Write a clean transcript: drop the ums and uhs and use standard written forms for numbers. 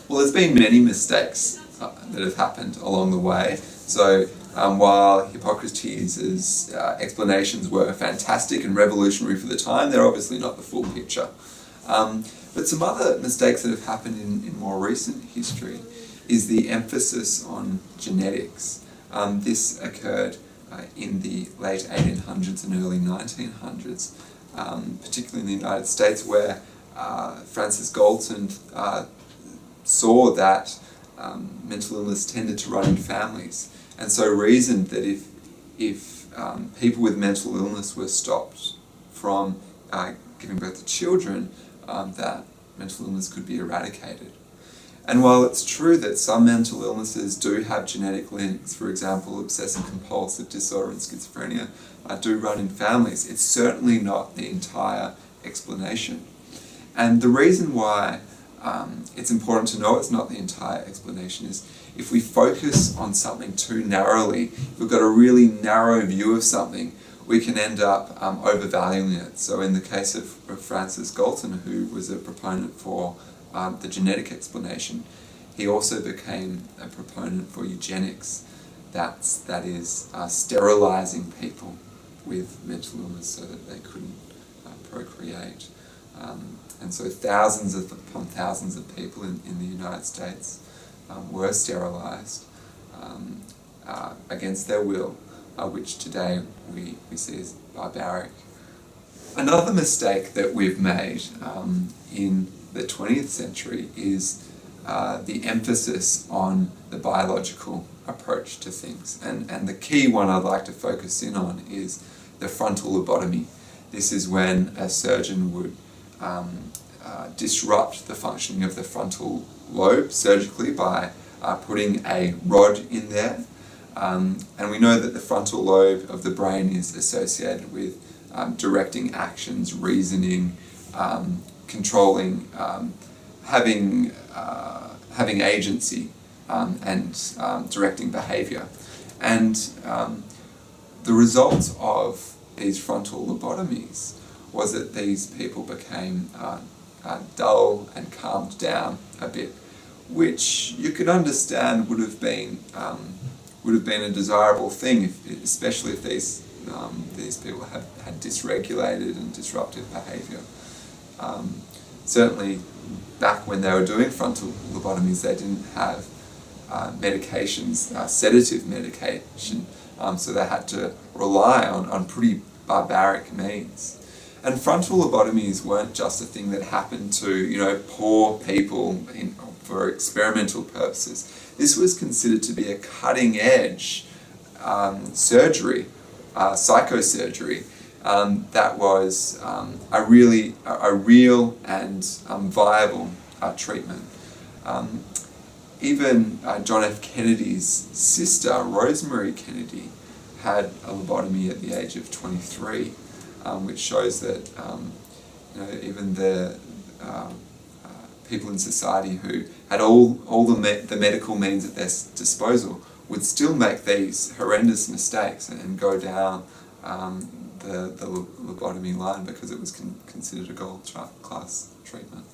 Well, there's been many mistakes that have happened along the way. So while Hippocrates' explanations were fantastic and revolutionary for the time, they're obviously not the full picture. But some other mistakes that have happened in more recent history is the emphasis on genetics. This occurred in the late 1800s and early 1900s, particularly in the United States, where Francis Galton saw that mental illness tended to run in families, and so reasoned that if people with mental illness were stopped from giving birth to children, that mental illness could be eradicated. And while it's true that some mental illnesses do have genetic links, for example, obsessive-compulsive disorder and schizophrenia do run in families, it's certainly not the entire explanation. And the reason why it's important to know it's not the entire explanation is if we focus on something too narrowly, if we've got a really narrow view of something, we can end up overvaluing it. So in the case of Francis Galton, who was a proponent for the genetic explanation, he also became a proponent for eugenics, that is sterilizing people with mental illness so that they couldn't procreate. And so thousands upon thousands of people in the United States were sterilized against their will, which today we see as barbaric. Another mistake that we've made in the 20th century is the emphasis on the biological approach to things. And the key one I'd like to focus in on is the frontal lobotomy. This is when a surgeon would disrupt the functioning of the frontal lobe surgically by putting a rod in there. And we know that the frontal lobe of the brain is associated with directing actions, reasoning, controlling, having agency, and directing behaviour. And the result of these frontal lobotomies was that these people became dull and calmed down a bit, which you could understand would have been a desirable thing, especially if these people had dysregulated and disruptive behaviour. Certainly, back when they were doing frontal lobotomies, they didn't have medications, sedative medication, so they had to rely on pretty barbaric means. And frontal lobotomies weren't just a thing that happened to poor people for experimental purposes. This was considered to be a cutting-edge surgery, psychosurgery, that was a real and viable treatment. Even John F. Kennedy's sister, Rosemary Kennedy, had a lobotomy at the age of 23, which shows that even the people in society who had all the medical means at their disposal would still make these horrendous mistakes and go down the lobotomy line because it was considered a gold class treatment.